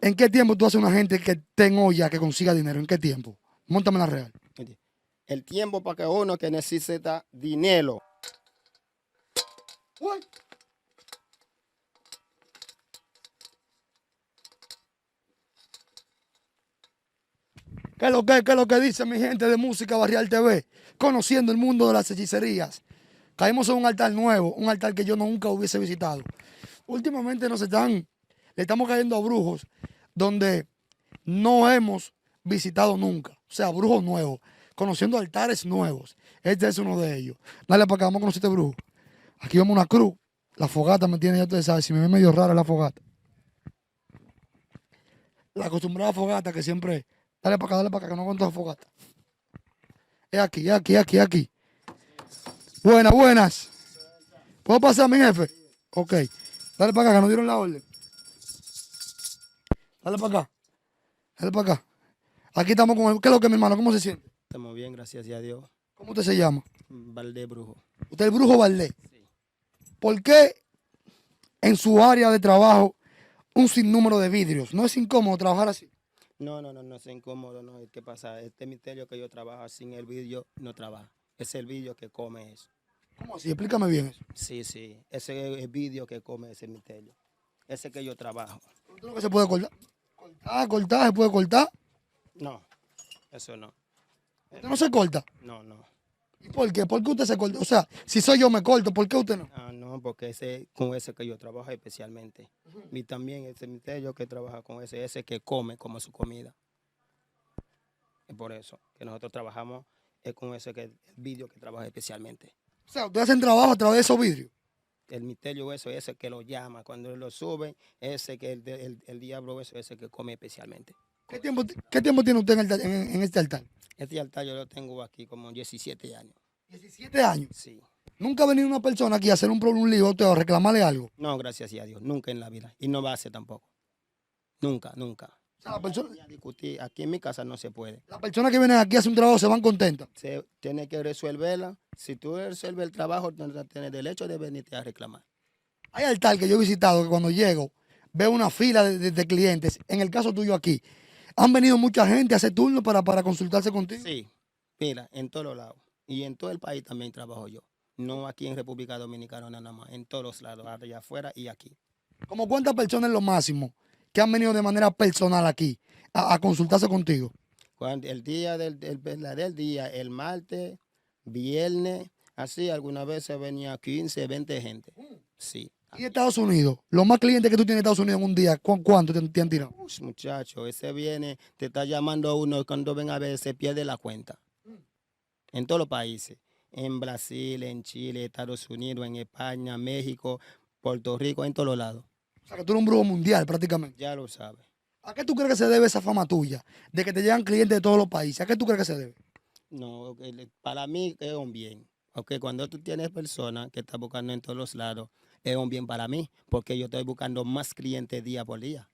¿En qué tiempo tú haces una gente que tenga olla, que consiga dinero? ¿En qué tiempo? Móntame la real. El tiempo para que uno que necesita dinero. Uy. ¿Qué es lo que dice mi gente de Música Barrial TV? Conociendo el mundo de las hechicerías. Caímos en un altar nuevo, un altar que yo nunca hubiese visitado. Últimamente le estamos cayendo a brujos donde no hemos visitado nunca. O sea, brujos nuevos, conociendo altares nuevos. Este es uno de ellos. Dale para acá, vamos a conocer este brujo. Aquí vemos una cruz. La fogata me tiene, ya ustedes saben, si me ve medio rara la fogata. La acostumbrada fogata que siempre. Dale para acá, que no aguanto la fogata. Es aquí, es aquí, es aquí, es aquí. Buenas, buenas. ¿Puedo pasar, mi jefe? Ok. Dale para acá, que nos dieron la orden. Dale para acá. Dale para acá. Aquí estamos con el. ¿Qué es lo que, mi hermano? ¿Cómo se siente? Estamos bien, gracias a Dios. ¿Cómo usted se llama? Valdés Brujo. Usted es el brujo Valdés. Sí. ¿Por qué en su área de trabajo un sinnúmero de vidrios? ¿No es incómodo trabajar así? No es incómodo, no. ¿Qué pasa? Este misterio que yo trabajo sin el vidrio no trabaja. Es el vidrio que come eso. ¿Cómo así? Explícame bien eso. Sí, sí. Ese es el vidrio que come ese misterio. Ese que yo trabajo. ¿Usted lo que se puede cortar? Cortar, se puede cortar. No, eso no. ¿Usted no se corta? No. ¿Y por qué? ¿Por qué usted se corta? O sea, si soy yo me corto, ¿por qué usted no? Ah, no, porque ese, con ese que yo trabajo especialmente. Y también ese misterio que trabaja con ese que come como su comida. Es por eso que nosotros trabajamos es con ese que el vidrio que trabaja especialmente. O sea, ustedes hacen trabajo a través de esos vidrios. El misterio eso, ese que lo llama, cuando lo suben, ese que el diablo eso, ese que come especialmente. ¿Qué tiempo tiene usted en este altar? Este altar yo lo tengo aquí como 17 años. 17 años. Sí. ¿Nunca ha venido una persona aquí a hacer un lío a usted o a reclamarle algo? No, gracias a Dios, nunca en la vida. Y no va a ser tampoco. Nunca. O sea, A discutir, aquí en mi casa no se puede. las personas que vienen aquí a hacer un trabajo se van contentas. Se tiene que resolverla. Si tú resuelves el trabajo, no tienes derecho de venirte a reclamar. Hay altar que yo he visitado que cuando llego veo una fila de clientes. En el caso tuyo aquí, han venido mucha gente a hacer turno para consultarse contigo. Sí, mira, en todos lados. Y en todo el país también trabajo yo. No aquí en República Dominicana nada más, en todos los lados, allá afuera y aquí. ¿Como cuántas personas es lo máximo que han venido de manera personal aquí a consultarse contigo? Cuando el día del verdadero día, el martes, viernes, así, algunas veces venía 15, 20 gente. Sí. Y Estados Unidos, los más clientes que tú tienes en Estados Unidos en un día, ¿cuánto te han tirado? Uy, muchacho, ese viene, te está llamando uno cuando ven a ver, se pierde la cuenta. En todos los países. En Brasil, en Chile, Estados Unidos, en España, México, Puerto Rico, en todos los lados. O sea, que tú eres un brujo mundial prácticamente. Ya lo sabes. ¿A qué tú crees que se debe esa fama tuya? De que te llegan clientes de todos los países. ¿A qué tú crees que se debe? No, para mí es un bien. Ok, cuando tú tienes personas que están buscando en todos los lados, es un bien para mí, porque yo estoy buscando más clientes día por día.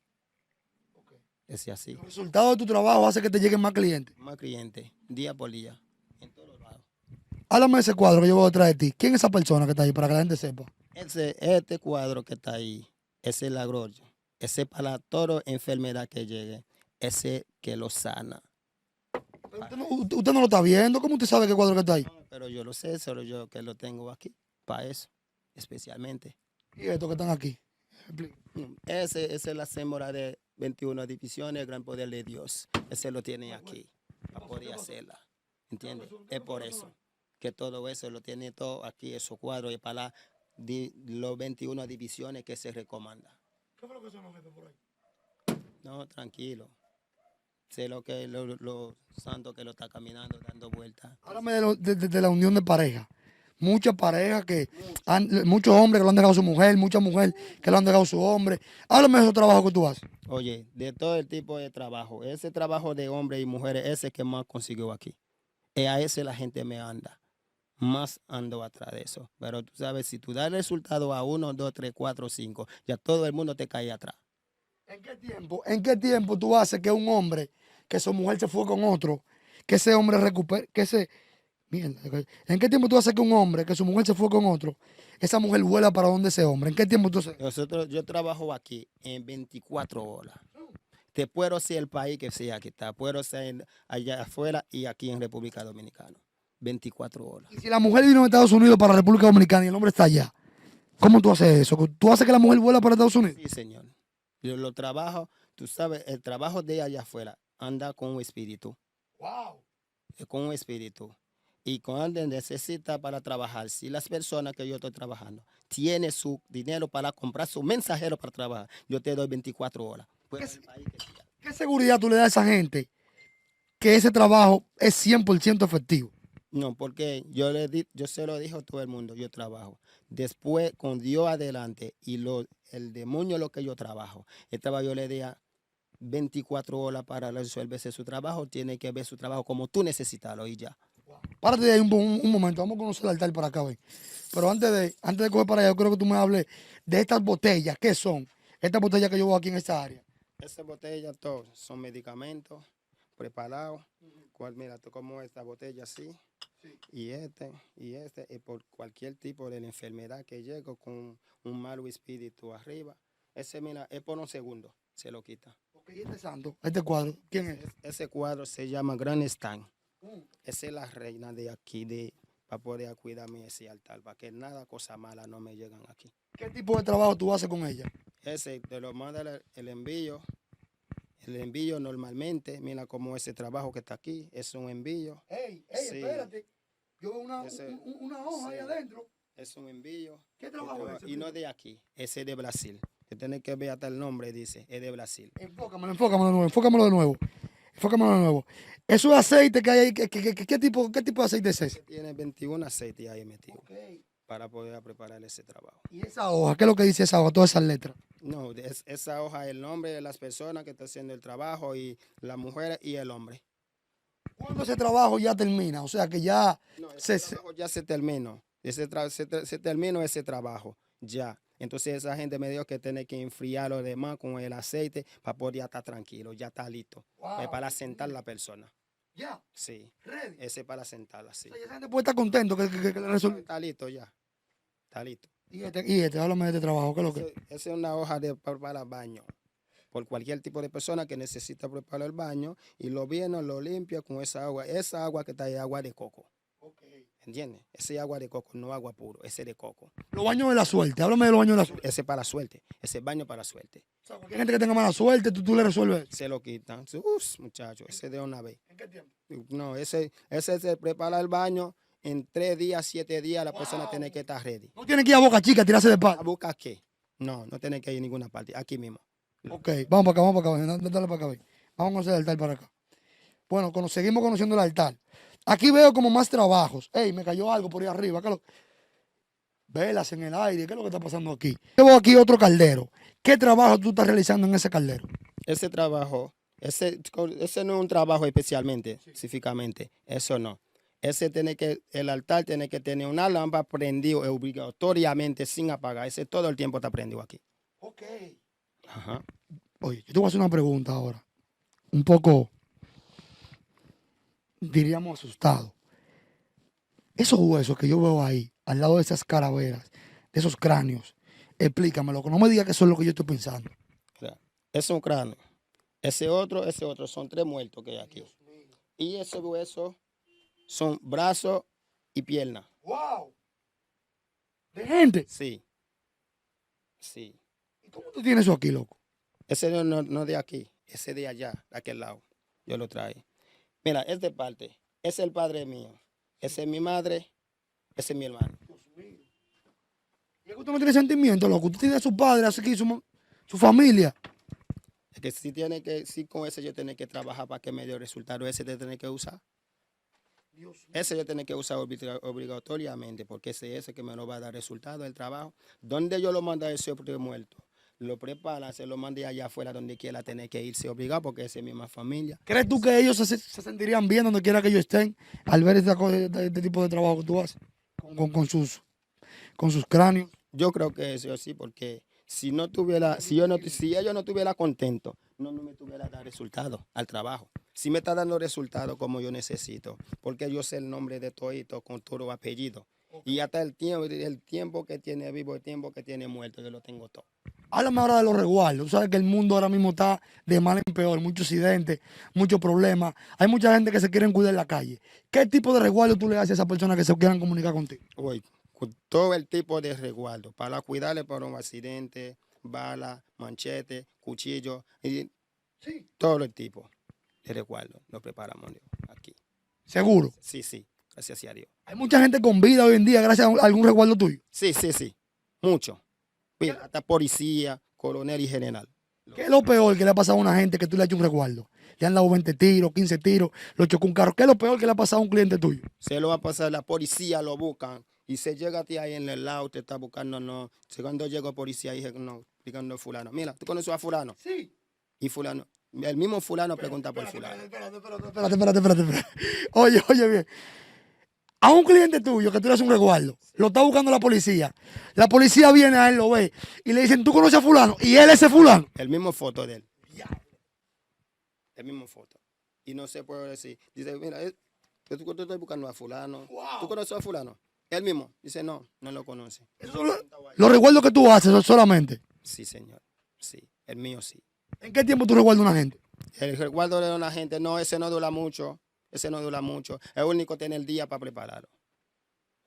Es así. El resultado de tu trabajo hace que te lleguen más clientes. Más clientes día por día, en todos los lados. Háblame de ese cuadro que yo voy detrás de ti. ¿Quién es esa persona que está ahí para que la gente sepa? Este cuadro que está ahí, ese es la gloria. Ese es para toda enfermedad que llegue. Ese que lo sana. Pero usted no lo está viendo. ¿Cómo usted sabe qué cuadro que está ahí? No, pero yo lo sé, solo yo que lo tengo aquí, para eso, especialmente. Y estos que están aquí. Esa es la sémora de 21 divisiones, el gran poder de Dios. Ese lo tiene aquí, para poder hacerla. ¿Entiendes? Es por eso que todo eso lo tiene todo aquí, esos cuadros, y para los 21 divisiones que se recomienda. ¿Qué fue lo que sonó, jefe, por ahí? No, tranquilo. Sé lo que los santos que lo está caminando, dando vueltas. Háblame de la unión de pareja. Muchas parejas muchos hombres que lo han dejado su mujer, muchas mujeres que lo han dejado su hombre. Háblame de esos trabajos que tú haces. Oye, de todo el tipo de trabajo, ese trabajo de hombres y mujeres, ese que más consiguió aquí. Y a ese la gente me anda. Más ando atrás de eso. Pero tú sabes, si tú das el resultado a 1, 2, 3, 4, 5, ya todo el mundo te cae atrás. ¿En qué tiempo tú haces que un hombre, que su mujer se fue con otro, que ese hombre recupere, mierda, ¿en qué tiempo tú haces que un hombre, que su mujer se fue con otro, esa mujer vuela para donde ese hombre? ¿En qué tiempo tú haces? Yo trabajo aquí en 24 horas. Te puedo ser el país que sea que está. Puedo ser allá afuera y aquí en República Dominicana. 24 horas. Y si la mujer vino a Estados Unidos para República Dominicana y el hombre está allá, ¿cómo tú haces eso? ¿Tú haces que la mujer vuela para Estados Unidos? Sí, señor. Yo lo trabajo, tú sabes, el trabajo de allá afuera anda con un espíritu. Wow. Con un espíritu. Y cuando necesita para trabajar, si las personas que yo estoy trabajando tienen su dinero para comprar su mensajero para trabajar, yo te doy 24 horas. Pues, el país que sea. ¿Qué seguridad tú le das a esa gente que ese trabajo es 100% efectivo? No, porque yo se lo dije a todo el mundo, yo trabajo. Después, con Dios adelante y el demonio lo que yo trabajo, yo le di 24 horas para resolverse su trabajo, tiene que ver su trabajo como tú necesitas y ya. Párate de ahí un momento, vamos a conocer el altar para acá, ven. Pero antes de coger para allá, yo creo que tú me hables de estas botellas. ¿Qué son? Estas botellas que yo veo aquí en esta área. Esas botellas todos son medicamentos preparados. Mira, tú como esta botella así, y y por cualquier tipo de enfermedad que llegue con un mal espíritu arriba. Ese, mira, es por un segundo, se lo quita. Ok, este santo, este cuadro, ¿quién es? Ese cuadro se llama Gran Stan. Esa es la reina de aquí, para poder cuidarme ese altar, para que nada, cosa mala no me llegan aquí. ¿Qué tipo de trabajo tú haces con ella? Ese, te lo manda el envío. El envío normalmente, mira como ese trabajo que está aquí, es un envío. Ey, Sí. espérate. Yo veo una hoja ahí Sí. adentro. Es un envío. ¿Qué trabajo es ese? Y no de aquí, ese es de Brasil. Que tiene que ver hasta el nombre, dice, es de Brasil. Enfócamelo de nuevo. Eso es aceite que hay ahí. ¿Qué tipo de aceite es ese? Tiene 21 aceites ahí metido Ok. para poder preparar ese trabajo. ¿Y esa hoja? ¿Qué es lo que dice esa hoja? Todas esas letras. No, esa hoja es el nombre de las personas que están haciendo el trabajo y la mujer y el hombre. ¿Cuándo ese trabajo ya termina? O sea que ya No, ese trabajo ya se terminó. Se terminó ese trabajo, ya. Entonces esa gente me dijo que tiene que enfriar lo demás con el aceite para poder ya estar tranquilo, ya está listo. Wow. Es para sentar la persona. Ya. Sí. Ready. Ese es para sentarla, sí. O sea, esa gente puede estar contento que le resolvió. Está listo ya. Está listo. Háblame de este trabajo, ¿qué es lo que? Esa es una hoja para baño. Por cualquier tipo de persona que necesita preparar el baño y lo viene, lo limpia con esa agua. Esa agua que está ahí es agua de coco. ¿Entiendes? Ese es agua de coco, no agua puro, ese de coco. Los baños de la suerte, háblame de los baños de la suerte. Ese para suerte, ese baño para suerte. O sea, cualquier gente que tenga mala suerte, tú le resuelves. Se lo quitan. Uf, muchacho, ese de una vez. ¿En qué tiempo? No, ese se prepara el baño en 3 días, 7 días, la persona tiene que estar ready. No tiene que ir a Boca Chica a tirarse de ¿A palo. buscar qué? No, no tiene que ir a ninguna parte, aquí mismo. Ok, vamos para acá, dale para acá. Ven. Vamos a conocer el altar para acá. Bueno, seguimos conociendo el altar. Aquí veo como más trabajos. Ey, me cayó algo por ahí arriba. Velas en el aire. ¿Qué es lo que está pasando aquí? Yo veo aquí otro caldero. ¿Qué trabajo tú estás realizando en ese caldero? Ese trabajo, ese no es un trabajo especialmente, específicamente, eso no. El altar tiene que tener una lámpara prendida obligatoriamente sin apagar. Ese todo el tiempo está prendido aquí. Ok. Ajá. Oye, yo te voy a hacer una pregunta ahora. Un poco, diríamos, asustado. Esos huesos que yo veo ahí, al lado de esas calaveras, de esos cráneos, explícamelo, que no me digas que eso es lo que yo estoy pensando. Ese es un cráneo. Ese otro, son 3 muertos que hay aquí. Y esos huesos son brazos y piernas. ¡Wow! ¿De gente? Sí. Sí. ¿Y cómo tú tienes eso aquí, loco? Ese no de aquí, ese de allá, de aquel lado. Yo lo traje. Mira, es de parte. Ese es el padre mío. Ese es mi madre. Ese es mi hermano. Y es que usted no tiene sentimiento, loco. Usted tiene a su padre, así que su familia. Es que si con ese yo tengo que trabajar para que me dé el resultado, ese te tiene que usar. Ese yo tengo que usar obligatoriamente, porque ese es ese que me lo va a dar resultado del trabajo. ¿Dónde yo lo mando a ese hombre muerto? Lo prepara, se lo mande allá afuera donde quiera tener que irse obligado, porque esa es mi misma familia. ¿Crees tú que ellos se sentirían bien donde quiera que ellos estén al ver este tipo de trabajo que tú haces? Con sus cráneos. Yo creo que eso sí, porque si ellos no estuvieran contentos, no me tuviera dado resultado al trabajo. Si me está dando resultado como yo necesito, porque yo sé el nombre de todito con todo apellido. Y hasta el tiempo que tiene vivo, el tiempo que tiene muerto, yo lo tengo todo. Háblame ahora de los resguardos. Tú sabes que el mundo ahora mismo está de mal en peor, muchos accidentes, muchos problemas. Hay mucha gente que se quiere cuidar en la calle. ¿Qué tipo de resguardo tú le haces a esas personas que se quieran comunicar contigo? Hoy, con todo el tipo de resguardo para cuidarle por un accidente, bala, manchete, cuchillo y Sí. todo el tipo de resguardo lo preparamos aquí. Seguro. Sí, sí, gracias a Dios. Hay mucha gente con vida hoy en día gracias a algún resguardo tuyo. Sí, sí, sí, mucho. Mira, hasta policía, coronel y general. ¿Qué es lo peor que le ha pasado a una gente que tú le has hecho un resguardo? Le han dado 20 tiros, 15 tiros, lo chocó un carro. ¿Qué es lo peor que le ha pasado a un cliente tuyo? Se lo va a pasar, la policía lo buscan y se llega a ti ahí en el lado, te está buscando, no. Cuando llegó policía, dije, no, explicando fulano. Mira, ¿tú conoces a fulano? Sí. Y fulano, el mismo fulano pregunta por fulano. Espérate. Oye bien. A un cliente tuyo que tú le haces un resguardo, lo está buscando la policía. La policía viene a él, lo ve y le dicen, ¿tú conoces a fulano? Y él es ese fulano. El mismo foto de él. El mismo foto. Y no se puede decir. Dice, mira, tú estoy buscando a fulano. Wow. ¿Tú conoces a fulano? Él mismo. Dice, no, no lo conoce. Los resguardos que tú haces son solamente. Sí, señor. Sí, el mío sí. ¿En qué tiempo tú resguardas a una gente? El resguardo de una gente, no, ese no dura mucho. Ese no dura mucho. Es único tener el día para prepararlo.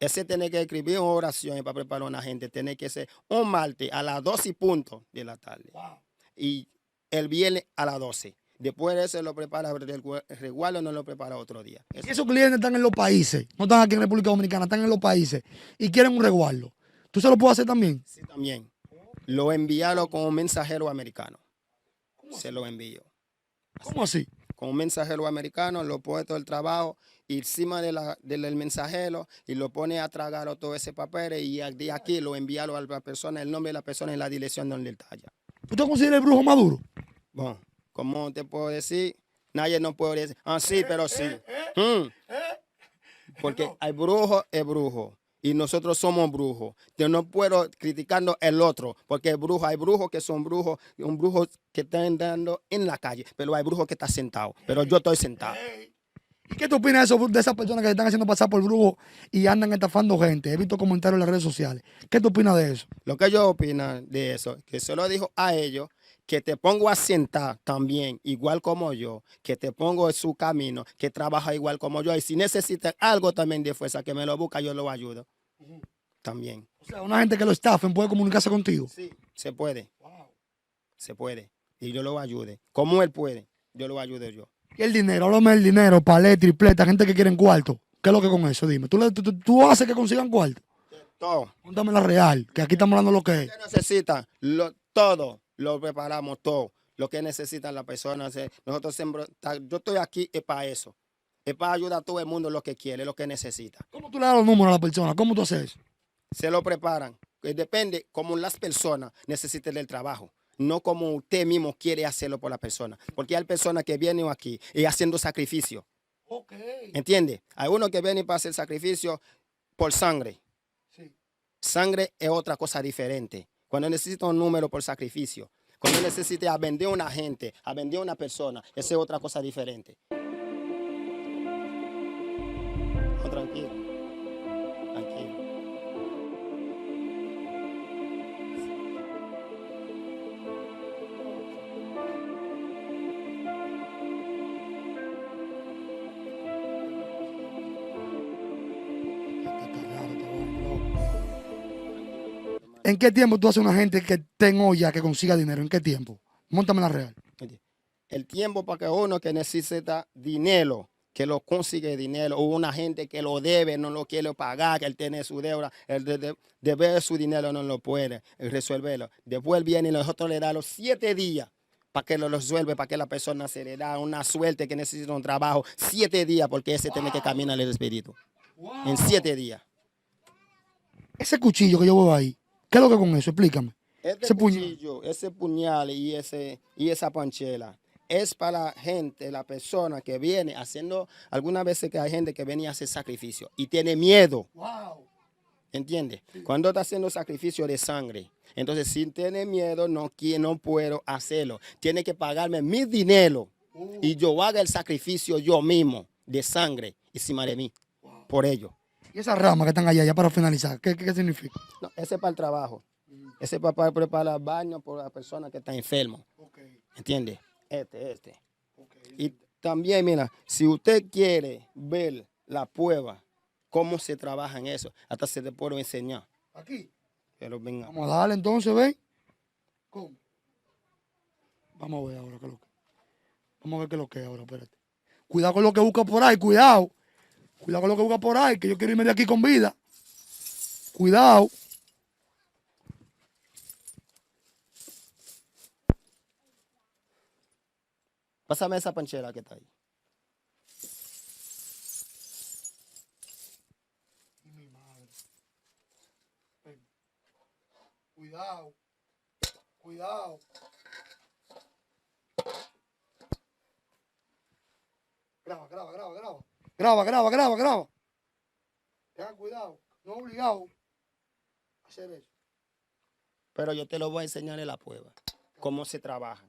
Ese tiene que escribir una oración para preparar a una gente. Tiene que ser un martes a las 12 y punto de la tarde. Wow. Y el viernes a las 12. Después de eso lo prepara, el resguardo no lo prepara otro día. Y esos clientes están en los países, no están aquí en República Dominicana, están en los países y quieren un resguardo. ¿Tú se lo puedes hacer también? Sí, también. Lo enviaron con un mensajero americano. Se lo envío. ¿Cómo así? Con un mensajero americano, lo pone todo el trabajo y encima del mensajero y lo pone a tragar todo ese papel y de aquí lo envía a la persona, el nombre de la persona y la dirección donde está allá. ¿Tú te consideras el brujo maduro? Bueno, ¿cómo te puedo decir? Nadie no puede decir, sí, pero sí. Porque hay brujo, es brujo. Y nosotros somos brujos. Yo no puedo criticando el otro, porque hay brujos que son brujos, un brujo que están andando en la calle, pero hay brujos que están sentados, pero yo estoy sentado. ¿Y qué tú opinas de esas personas que se están haciendo pasar por brujos y andan estafando gente? He visto comentarios en las redes sociales. ¿Qué tú opinas de eso? Lo que yo opino de eso, que se lo dijo a ellos, que te pongo a sentar también, igual como yo, que te pongo en su camino, que trabaja igual como yo, y si necesitan algo también de fuerza, que me lo busca, yo lo ayudo. También. O sea, una gente que lo estafen puede comunicarse contigo. Sí, se puede. Se puede. Y yo lo ayude. Como él puede, yo lo ayudo yo. Y el dinero, háblame del dinero, palé, tripleta, gente que quiere cuarto. ¿Qué es lo que con eso? Dime. ¿Tú haces que consigan cuarto? Todo. Cuéntame la real, que aquí estamos hablando lo que es. ¿Qué necesitan? Todo. Lo preparamos todo. Lo que necesitan las personas. Nosotros siempre, yo estoy aquí es para eso. Es para ayudar a todo el mundo lo que quiere, lo que necesita. ¿Cómo tú le das los números a la persona? ¿Cómo tú haces eso? Se lo preparan. Depende como las personas necesiten el trabajo. No como usted mismo quiere hacerlo por la persona. Porque hay personas que vienen aquí y haciendo sacrificio. Okay. ¿Entiende? Hay uno que viene para hacer sacrificio por sangre. Sí. Sangre es otra cosa diferente. Cuando necesita un número por sacrificio, cuando necesita vender a una gente, a vender a una persona, esa es otra cosa diferente. No, tranquilo. Tranquilo. ¿En qué tiempo tú haces una gente que tenga olla, que consiga dinero? ¿En qué tiempo? Móntame la real. El tiempo para que uno que necesita dinero, que lo consigue dinero, o una gente que lo debe, no lo quiere pagar, que él tiene su deuda, el deber su dinero no lo puede resolverlo. Después viene y nosotros le damos los 7 días para que lo resuelva, para que la persona se le da una suerte que necesita un trabajo. 7 días, porque ese tiene que caminar el espíritu. En 7 días. Ese cuchillo que yo veo ahí, ¿qué es lo que con eso? Explícame. Ese cuchillo, ese puñal y esa panchela es para la gente, la persona que viene haciendo, algunas veces que hay gente que viene a hacer sacrificio y tiene miedo. Wow. ¿Entiendes? Sí. Cuando está haciendo sacrificio de sangre, entonces si tiene miedo, no puedo hacerlo. Tiene que pagarme mi dinero y yo haga el sacrificio yo mismo de sangre encima de mí, por ello. ¿Y esas ramas que están allá, ya para finalizar, qué significa? No, ese es para el trabajo. Ese papá prepara baño por la persona que está enfermo. Ok, ¿Entiende? Este. ok. Y también, mira, si usted quiere ver la prueba, cómo se trabaja en eso, hasta se te puedo enseñar. Aquí. Pero venga. Vamos a darle entonces, ¿ven? ¿Cómo? Vamos a ver ahora qué es lo que. Vamos a ver qué es lo que es ahora, espérate. Cuidado con lo que busca por ahí, cuidado. Cuidado con lo que busca por ahí, que yo quiero irme de aquí con vida. Cuidado. Pásame esa panchera que está ahí. Mi madre. Ven. Cuidado. Cuidado. Graba. Tengan cuidado. No es obligado a hacer eso. Pero yo te lo voy a enseñar en la prueba. Cómo se trabaja.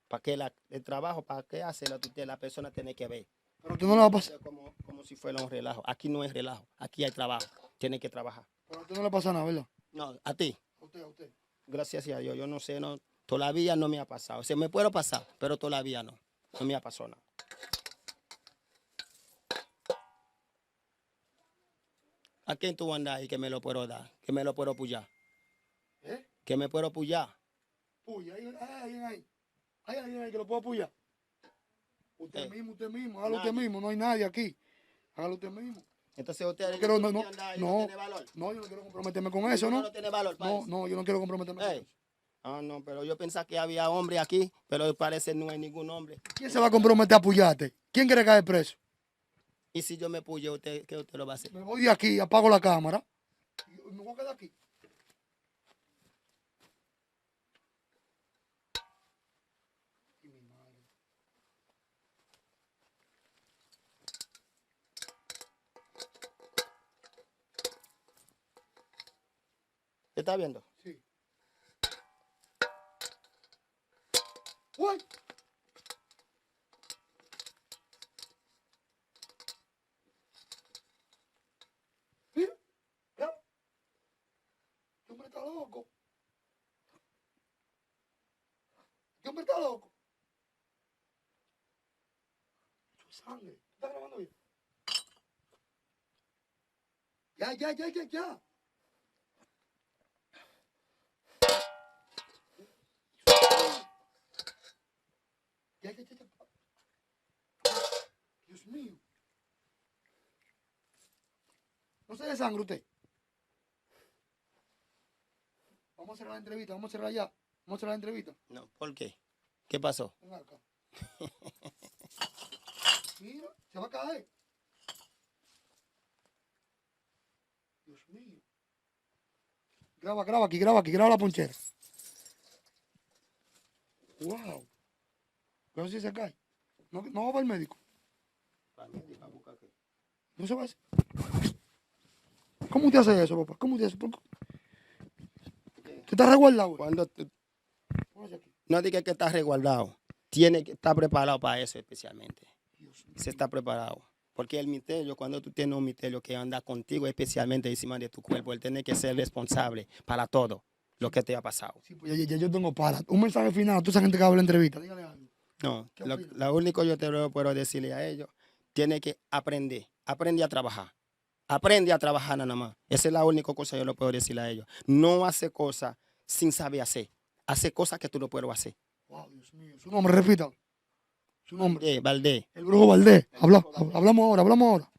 Para que el trabajo, para qué hacerlo, la persona tiene que ver. Pero tú no le va a pasar. Como si fuera un relajo. Aquí no es relajo. Aquí hay trabajo. Tiene que trabajar. Pero a usted no le pasa nada, ¿verdad? No, a ti. A usted. Gracias a Dios. Yo no sé, no, todavía no me ha pasado. Se me puede pasar, pero todavía no. No me ha pasado nada. ¿A quién tú andas ahí que me lo puedo dar? Que me lo puedo puyar. ¿Eh? Que me puedo puyar. Puya, hay alguien ahí. Hay alguien ahí que lo pueda apoyar. Usted mismo, hágalo usted Nadie. mismo, no hay nadie aquí. Hágalo usted mismo. Entonces usted Pero no, no tiene valor. yo no quiero comprometerme con eso, ¿no? No tiene valor para eso. No, yo no quiero comprometerme con Ey. eso. Ah, no, pero yo pensaba que había hombre aquí, pero parece no hay ningún hombre. ¿Quién se va a comprometer a apoyarte? ¿Quién quiere caer preso? Y si yo me puyo, ¿qué usted lo va a hacer? Me voy de aquí, apago la cámara y me voy a quedar aquí. Y mi madre. ¿Te está viendo? Sí. Uy. Mira, mira. Este hombre está loco. Este hombre está loco. Eso es sangre. ¿Estás grabando bien? Ya. Ya. Dios mío. ¿No se desangre usted? Vamos a cerrar la entrevista, vamos a cerrar ya. Vamos a cerrar la entrevista. No, ¿por qué? ¿Qué pasó? Ven acá. Mira, se va a caer. Dios mío. Graba aquí, graba la ponchera. Wow. Pero si se cae. No va para el médico. No se va a hacer. ¿Cómo usted hace eso, papá? ¿Cómo usted hace eso? ¿Usted está resguardado, güey? Cuando Póngase aquí. no diga que está resguardado, tiene que estar preparado para eso especialmente. Dios mío. Se está preparado. Porque el misterio, cuando tú tienes un misterio que anda contigo, especialmente encima de tu cuerpo, él tiene que ser responsable para todo lo que te ha pasado. Sí, pues ya yo tengo para. Un mensaje final a toda esa gente que habla en entrevista. Dígale algo. No, ¿Qué lo opina? único que yo te puedo decirle a ellos, tiene que aprender a trabajar. Aprende a trabajar nada más. Esa es la única cosa que yo le puedo decir a ellos. No hace cosas sin saber hacer. Hace cosas que tú no puedes hacer. Wow, Dios mío. Su nombre, repita. Su nombre. Valdés. El brujo Valdés. Hablamos ahora.